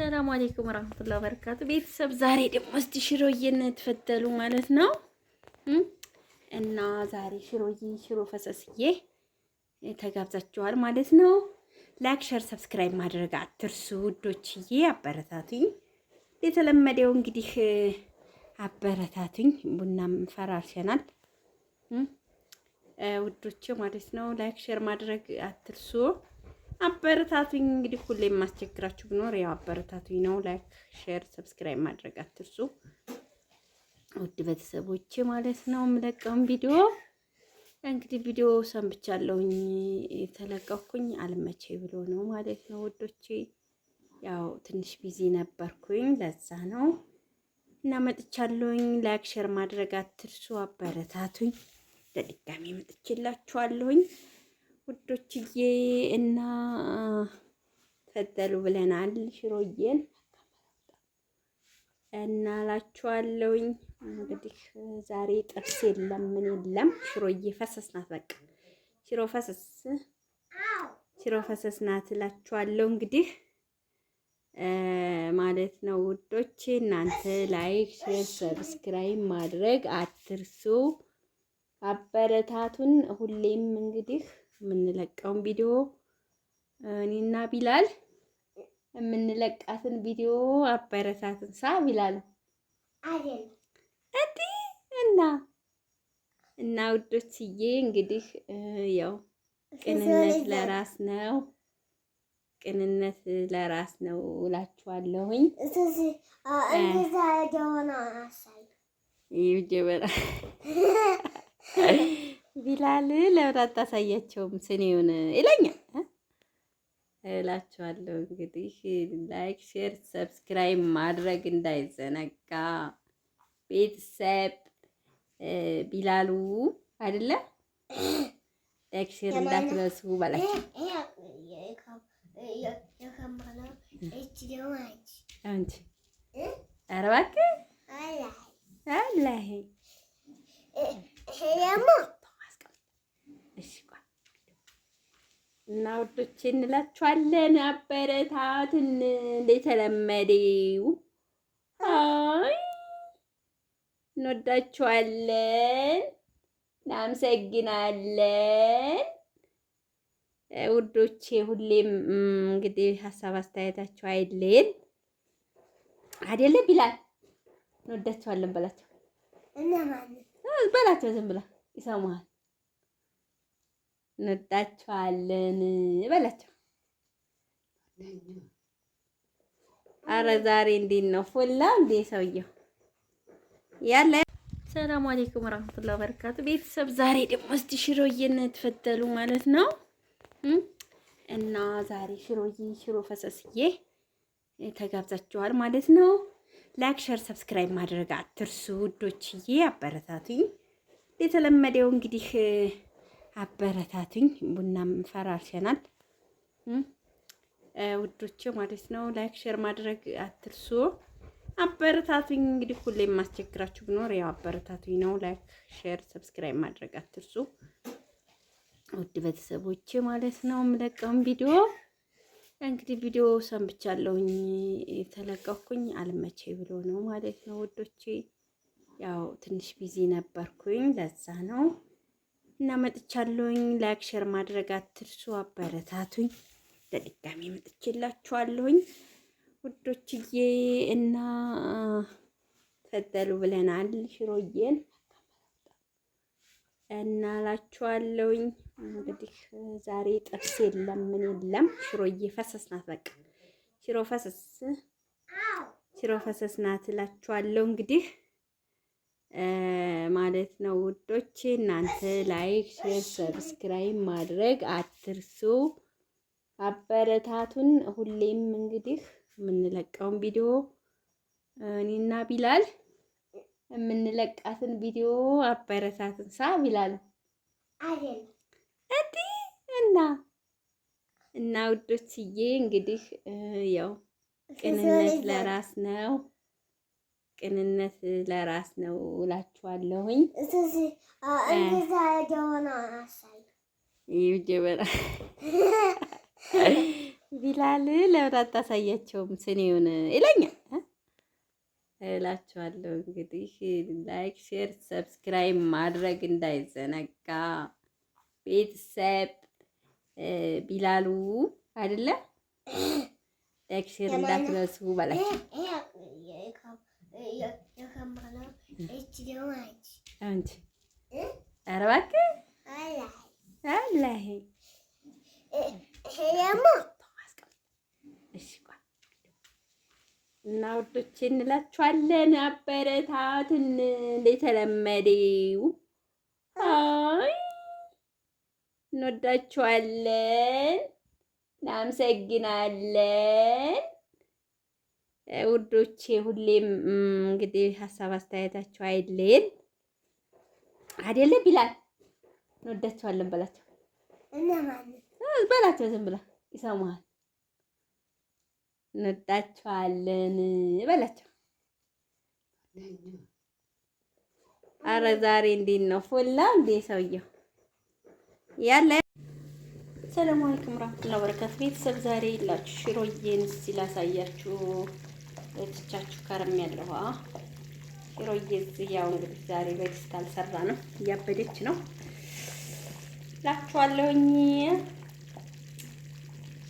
ሰላም አለይኩም ወራህመቱላሂ ወበረካቱ። ቤተሰብ ዛሬ ደግሞ እስቲ ሽሮዬን ተፈተሉ ማለት ነው እና ዛሬ ሽሮ ፈሰስዬ ተጋብዛችኋል ማለት ነው። ላይክ፣ ሼር፣ ሰብስክራይብ ማድረግ አትርሱ ውዶችዬ፣ አበረታቱኝ። የተለመደው እንግዲህ አበረታቱኝ። ቡናም ፈራርሸናል ውዶቼ ማለት ነው። ላይክ ሼር ማድረግ አትርሱ። አበረታቱኝ። እንግዲህ ሁሌ የማስቸግራችሁ ቢኖር ያው አበረታቱኝ ነው። ላይክ ሼር ሰብስክራይብ ማድረግ አትርሱ ውድ ቤተሰቦቼ ማለት ነው። የምለቀውን ቪዲዮ እንግዲህ ቪዲዮ ሰንብቻለሁኝ የተለቀኩኝ አልመቼ ብሎ ነው ማለት ነው ውዶቼ። ያው ትንሽ ቢዚ ነበርኩኝ ለዛ ነው እና መጥቻለሁኝ። ላይክ ሼር ማድረግ አትርሱ። አበረታቱኝ። ለድጋሚ መጥቼላችኋለሁኝ ውዶችዬ እና ፈተሉ ብለናል ሽሮዬን እና ላችኋለሁኝ። እንግዲህ ዛሬ ጥብስ የለም ምን የለም፣ ሽሮዬ ፈሰስ ናት። በቃ ሽሮ ፈሰስ ናት እላችኋለሁ እንግዲህ ማለት ነው ውዶቼ። እናንተ ላይክ ሼር ሰብስክራይብ ማድረግ አትርሱ። አበረታቱን። ሁሌም እንግዲህ የምንለቀውን ቪዲዮ እኔና ቢላል የምንለቃትን ቪዲዮ አበረታቱን። ቢላል አይደል እና ውዶችዬ እንግዲህ ያው ቅንነት ለራስ ነው፣ ቅንነት ለራስ ነው እላችኋለሁኝ። እንደዛ ደውና አሳይ ይጀበራ ቢላል ለምን አታሳያቸውም ስኔውን ይለኛል እላችኋለሁ። እንግዲህ ላይክ ሼር ሰብስክራይብ ማድረግ እንዳይዘነጋ ቤተሰብ። ቢላሉ አይደለ ላይክ ሼር እንዳትረሱ ባላችሁ። አንቺ ኧረ እባክህ አላህ እና ውዶቼ እንላችኋለን። አበረታትን እንደተለመደው። አይ እንወዳችኋለን፣ እናመሰግናለን ውዶቼ። ሁሌም እንግዲህ ሀሳብ አስተያየታችሁ አይለየን አይደለ ቢላል? እንወዳችኋለን በላቸው በላቸው፣ ዝም ብላ ይሰማሃል። እንወዳችኋለን በላቸው። አረ ዛሬ እንዴት ነው ፎላ እንዴ ሰውየው ያለ። ሰላም አለይኩም ወራህመቱላሂ ወበረካቱ። ቤተሰብ ዛሬ ደግሞ እስቲ ሽሮዬን ተፈተሉ ማለት ነው እና ዛሬ ሽሮ ፈሰስዬ ተጋብዛችኋል ማለት ነው። ላይክ ሼር ሰብስክራይብ ማድረግ አትርሱ ውዶችዬ፣ አበረታቱኝ። የተለመደው እንግዲህ አበረታቱኝ። ቡናም ፈራርሸናል ውዶቼ ማለት ነው። ላይክ ሼር ማድረግ አትርሱ። አበረታቱኝ። እንግዲህ ሁሌ የማስቸግራችሁ ቢኖር ያው አበረታቱኝ ነው። ላይክ ሼር ሰብስክራይብ ማድረግ አትርሱ ውድ ቤተሰቦቼ ማለት ነው። የምለቀውን ቪዲዮ እንግዲህ ቪዲዮ ሰንብቻለሁኝ የተለቀኩኝ አልመቼ ብሎ ነው ማለት ነው ውዶቼ። ያው ትንሽ ቢዚ ነበርኩኝ ለዛ ነው እና መጥቻለሁኝ። ላይክ ሼር ማድረግ አትርሱ። አበረታቱኝ። ለድጋሚ መጥቼላችኋለሁኝ ውዶችዬ እና ፈተሉ ብለናል ሽሮዬን እና ላችኋለሁኝ። እንግዲህ ዛሬ ጥብስ የለም ምን የለም፣ ሽሮዬ ፈሰስ ናት። በቃ ሽሮ ፈሰስ ናት እላችኋለሁ እንግዲህ ማለት ነው ውዶቼ። እናንተ ላይክ ሼር ሰብስክራይብ ማድረግ አትርሱ። አበረታቱን። ሁሌም እንግዲህ የምንለቀውን ቪዲዮ እኔና ቢላል የምንለቃትን ቪዲዮ አበረታቱን። ቢላል አይደል እና ውዶችዬ እንግዲህ ያው ቅንነት ለራስ ነው፣ ቅንነት ለራስ ነው እላችኋለሁኝ። እንደዛ ደውና አሳይ ይጀበራ ቢላል ለምን አታሳያቸውም ስኒውን ይለኛል እላችኋለሁ። እንግዲህ ላይክ፣ ሼር፣ ሰብስክራይብ ማድረግ እንዳይዘነጋ ቤተሰብ ቢላሉ አይደለ ላይክ ሼር እንዳትረሱ በላቸው። አንቺ ኧረ እባክህ አላህ እና ውዶቼ እንላችኋለን። አበረታቱን እንደተለመደው። አይ እንወዳችኋለን፣ እናመሰግናለን ውዶቼ። ሁሌም እንግዲህ ሀሳብ አስተያየታችሁ አይለየን አይደለ ቢላል? እንወዳችኋለን በላቸው በላቸው። ዝም ብላ ይሰማሃል። እንወዳችኋለን በላቸው። አረ ዛሬ እንዴት ነው ፎላ እንዴ ሰውየው ያለ። ሰላም አለይኩም ወራህመቱላሂ ወበረካቱ። ቤተሰብ ዛሬ ይላችሁ ሽሮዬን እስኪ ላሳያችሁ። እትቻችሁ ከረም ያለው ሽሮዬ እዚህ ያው እንግዲህ ዛሬ በድስት አልሰራ ነው፣ እያበደች ነው ላችኋለሁኝ።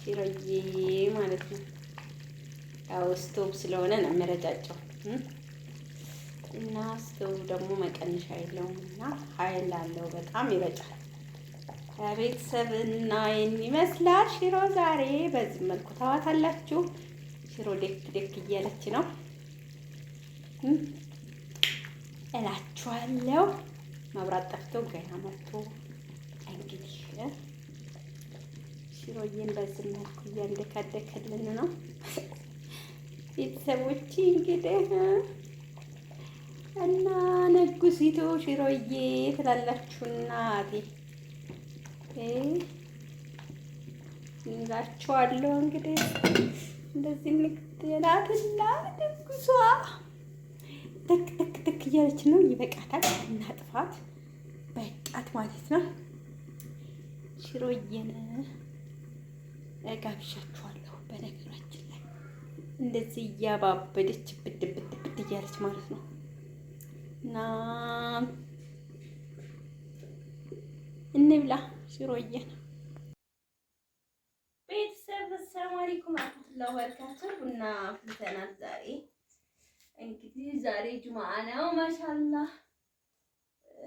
ሽሮዬ ማለት ነው ያው ስቶቭ ስለሆነ ነው የሚረጫጨው እና ስቶቭ ደግሞ መቀነሻ የለውም እና ኃይል አለው፣ በጣም ይረጫል። ቤተሰብ እና ይሄን ይመስላል ሽሮ ዛሬ በዚህ መልኩ ታዋታላችሁ። ሽሮ ደክ ደክ እያለች ነው እላችኋለሁ። መብራት ጠፍቶ ገና መጥቶ እንግዲህ ሽሮዬን በዚህ መልኩ እያንደካደከልን ነው ቤተሰቦች እንግዲህ እና ንጉሲቱ ሽሮዬ ትላላችሁና እንላችኋለሁ። እንግዲህ እንደዚህ ንግትላትና ንጉሷ ትክ ትክ ትክ እያለች ነው። ይበቃታል፣ እናጥፋት፣ በቃት ማለት ነው። ሽሮዬን ጋብዣችኋለሁ። በነገራችን ላይ እንደዚህ እያባበደች ብድ ብድ ብድ እያለች ማለት ነው እና እንብላ ሽሮዬን። ቤተሰብ አሰላሙ አለይኩም ወራህመቱላሂ ወበረካቱህ። ቡና አፍልተናል ዛሬ እንግዲህ ዛሬ ጁምአ ነው። ማሻአላህ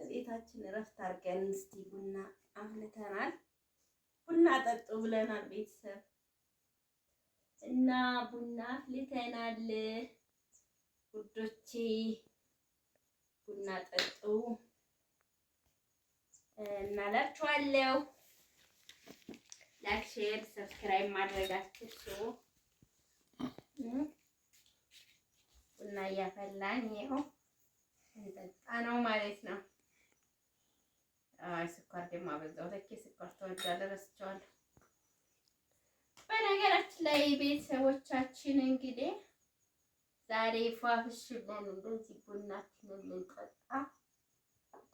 ቤታችን እረፍት አድርገን እስቲ ቡና አፍልተናል። ቡና ጠጡ ብለናል ቤተሰብ እና ቡና አፍልተናል ውዶቼ። ቡና ጠጡ እናላችኋለሁ። ላይክ ሼር ሰብስክራይብ ማድረጋችሁ ቡና እያፈላን ይኸው እንጠጣ ነው ማለት ነው። አይ ስኳር ደግሞ አበዛው። ለኬ ስኳር ተወዳለሁ፣ ረስቼዋለሁ። በነገራችን ላይ ቤተሰቦቻችን እንግዲህ ዛሬ ፏፍሽ ብለን እንደዚህ ቡናችንን ልንጠጣ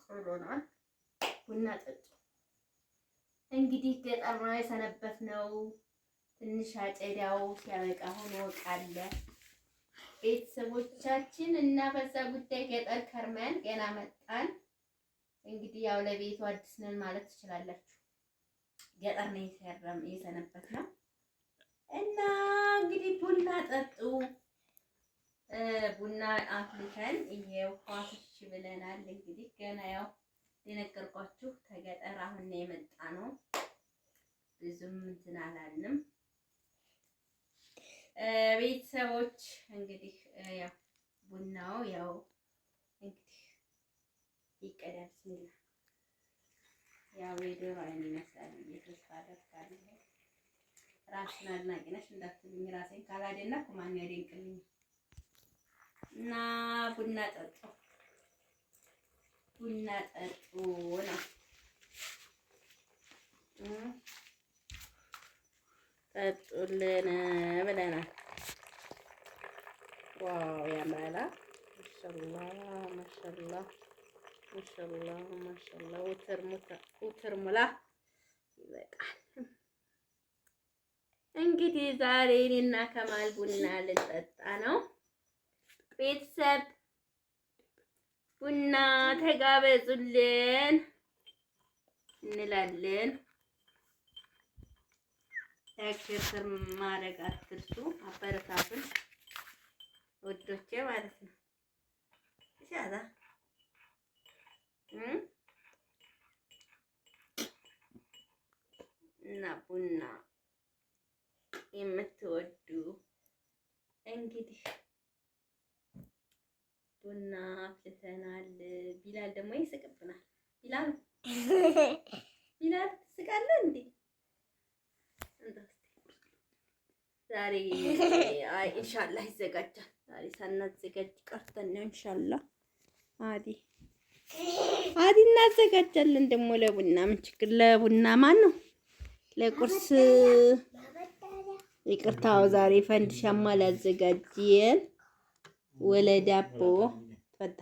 ጥሎናል። ቡና ጠጡ። እንግዲህ ገጠር ነው የሰነበትነው። ትንሽ አጨዳው ሲያበቃ ሆኖ ቃለ ቤተሰቦቻችን እና በዛ ጉዳይ ገጠር ከርመን ገና መጣን። እንግዲህ ያው ለቤቱ አዲስ ነን ማለት ትችላላችሁ። ገጠር ነው የሰነበትነው እና እንግዲህ ቡና ጠጡ። ቡና አፍልተን ይሄው ፏፍሽ ብለናል። እንግዲህ ገና ያው የነገርኳችሁ ተገጠር አሁን ነው የመጣ ነው። ብዙም እንትን አላልንም ቤተሰቦች። እንግዲህ ያው ቡናው ያው እንግዲህ ይቀዳል ሲል ያው የዶሮ አይን ይመስላል ተስፋ አደርጋለሁ። ራስን አድናቂ ነሽ እንዳትሉኝ፣ ራሴን ካላደነኩ ማን ያደንቅልኝ? እና ቡና ጠጡ፣ ቡና ጠጡ ነው ጠጡልን ብለናል። ዋው ያምራላ። ማሻአላህ ማሻአላህ ማሻአላህ ማሻአላህ። ውትር ሙላ ይበቃል። እንግዲህ ዛሬ እኔና ከማል ቡና ልጠጣ ነው። ቤተሰብ ቡና ተጋበዙልን እንላለን። ላይክ ማድረግ አትርሱ። አበረታቱን ወዶቼ ማለት ነው። ይሻላ እና ቡና የምትወዱ እንግዲህ ቡና አፍልተናል። ቢላል ደግሞ ይስቅብናል። ቢላል ትስቃለህ እንዴ? ዛሬ ኢንሻአላህ ይዘጋጃል። ዛሬ ሳናዘጋጅ ቀርተን ነው። ኢንሻአላህ አዲ እናዘጋጃለን። ደግሞ ለቡና ምን ችግር? ለቡና ማን ነው ለቁርስ ይቅርታው ዛሬ ፈንድሻማ ላዘጋጅን ወለ ዳቦ ተፈታ